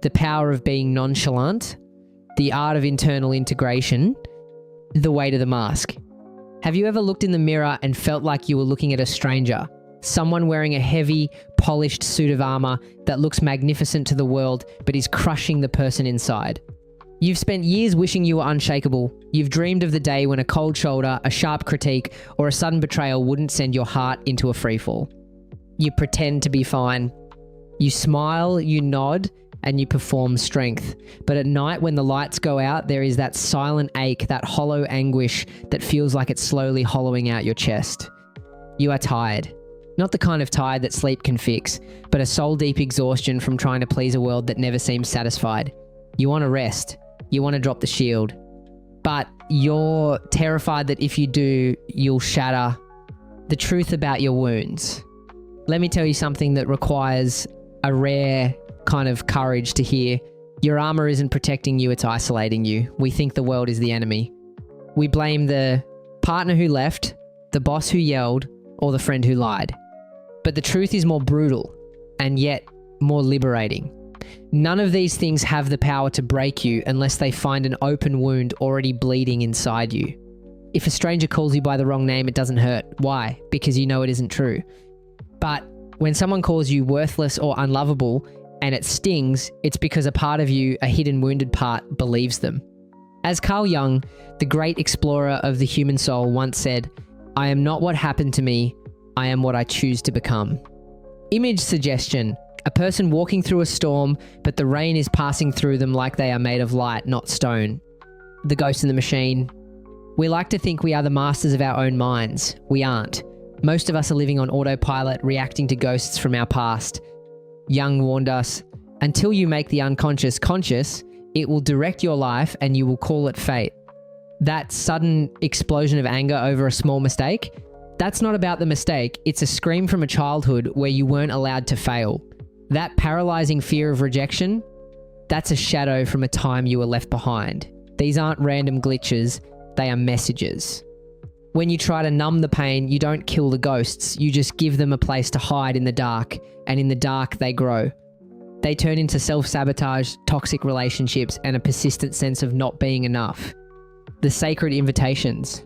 the power of being nonchalant, the art of internal integration, the weight of the mask. Have you ever looked in the mirror and felt like you were looking at a stranger? Someone wearing a heavy, polished suit of armor that looks magnificent to the world, but is crushing the person inside. You've spent years wishing you were unshakable. You've dreamed of the day when a cold shoulder, a sharp critique, or a sudden betrayal wouldn't send your heart into a freefall. You pretend to be fine. You smile, you nod, and you perform strength. But at night when the lights go out, there is that silent ache, that hollow anguish that feels like it's slowly hollowing out your chest. You are tired. Not the kind of tired that sleep can fix, but a soul-deep exhaustion from trying to please a world that never seems satisfied. You want to rest. You want to drop the shield. But you're terrified that if you do, you'll shatter the truth about your wounds. Let me tell you something that requires a rare kind of courage to hear. Your armor isn't protecting you, it's isolating you. We think the world is the enemy. We blame the partner who left, the boss who yelled, or the friend who lied. But the truth is more brutal, and yet more liberating. None of these things have the power to break you unless they find an open wound already bleeding inside you. If a stranger calls you by the wrong name, it doesn't hurt. Why? Because you know it isn't true. But when someone calls you worthless or unlovable and it stings, it's because a part of you, a hidden wounded part, believes them. As Carl Jung, the great explorer of the human soul, once said, "I am not what happened to me, I am what I choose to become." Image suggestion. A person walking through a storm, but the rain is passing through them like they are made of light, not stone. The ghost in the machine. We like to think we are the masters of our own minds. We aren't. Most of us are living on autopilot, reacting to ghosts from our past. Jung warned us, until you make the unconscious conscious, it will direct your life and you will call it fate. That sudden explosion of anger over a small mistake, that's not about the mistake. It's a scream from a childhood where you weren't allowed to fail. That paralyzing fear of rejection, that's a shadow from a time you were left behind. These aren't random glitches, they are messages. When you try to numb the pain, you don't kill the ghosts, you just give them a place to hide in the dark, and in the dark they grow. They turn into self-sabotage, toxic relationships, and a persistent sense of not being enough. The sacred invitations.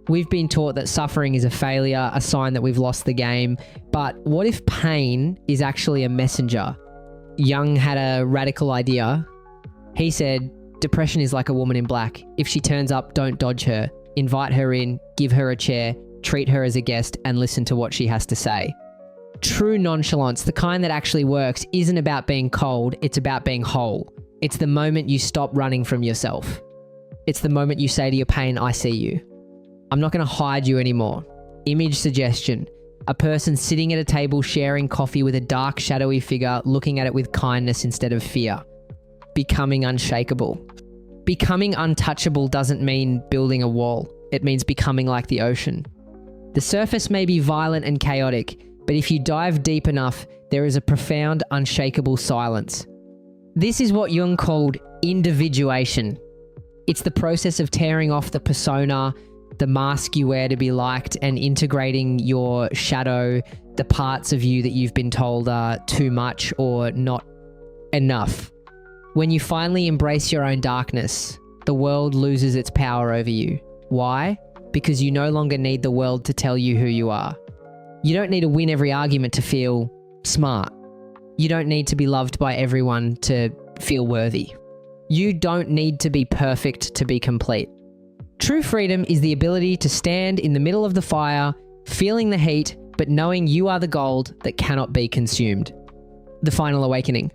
We've been taught that suffering is a failure, a sign that we've lost the game. But what if pain is actually a messenger? Jung had a radical idea. He said, depression is like a woman in black. If she turns up, don't dodge her. Invite her in, give her a chair, treat her as a guest, and listen to what she has to say. True nonchalance, the kind that actually works, isn't about being cold, it's about being whole. It's the moment you stop running from yourself. It's the moment you say to your pain, I see you. I'm not going to hide you anymore. Image suggestion. A person sitting at a table sharing coffee with a dark, shadowy figure, looking at it with kindness instead of fear. Becoming unshakable. Becoming untouchable doesn't mean building a wall. It means becoming like the ocean. The surface may be violent and chaotic, but if you dive deep enough, there is a profound, unshakable silence. This is what Jung called individuation. It's the process of tearing off the persona, the mask you wear to be liked, and integrating your shadow, the parts of you that you've been told are too much or not enough. When you finally embrace your own darkness, the world loses its power over you. Why? Because you no longer need the world to tell you who you are. You don't need to win every argument to feel smart. You don't need to be loved by everyone to feel worthy. You don't need to be perfect to be complete. True freedom is the ability to stand in the middle of the fire, feeling the heat, but knowing you are the gold that cannot be consumed. The final awakening.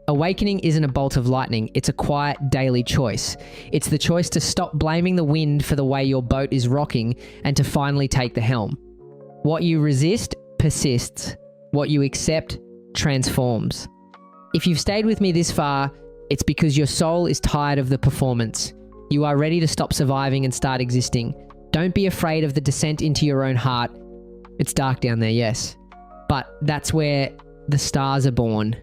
Awakening isn't a bolt of lightning, it's a quiet daily choice. It's the choice to stop blaming the wind for the way your boat is rocking and to finally take the helm. What you resist persists. What you accept transforms. If you've stayed with me this far, it's because your soul is tired of the performance. You are ready to stop surviving and start existing. Don't be afraid of the descent into your own heart. It's dark down there, yes. But that's where the stars are born.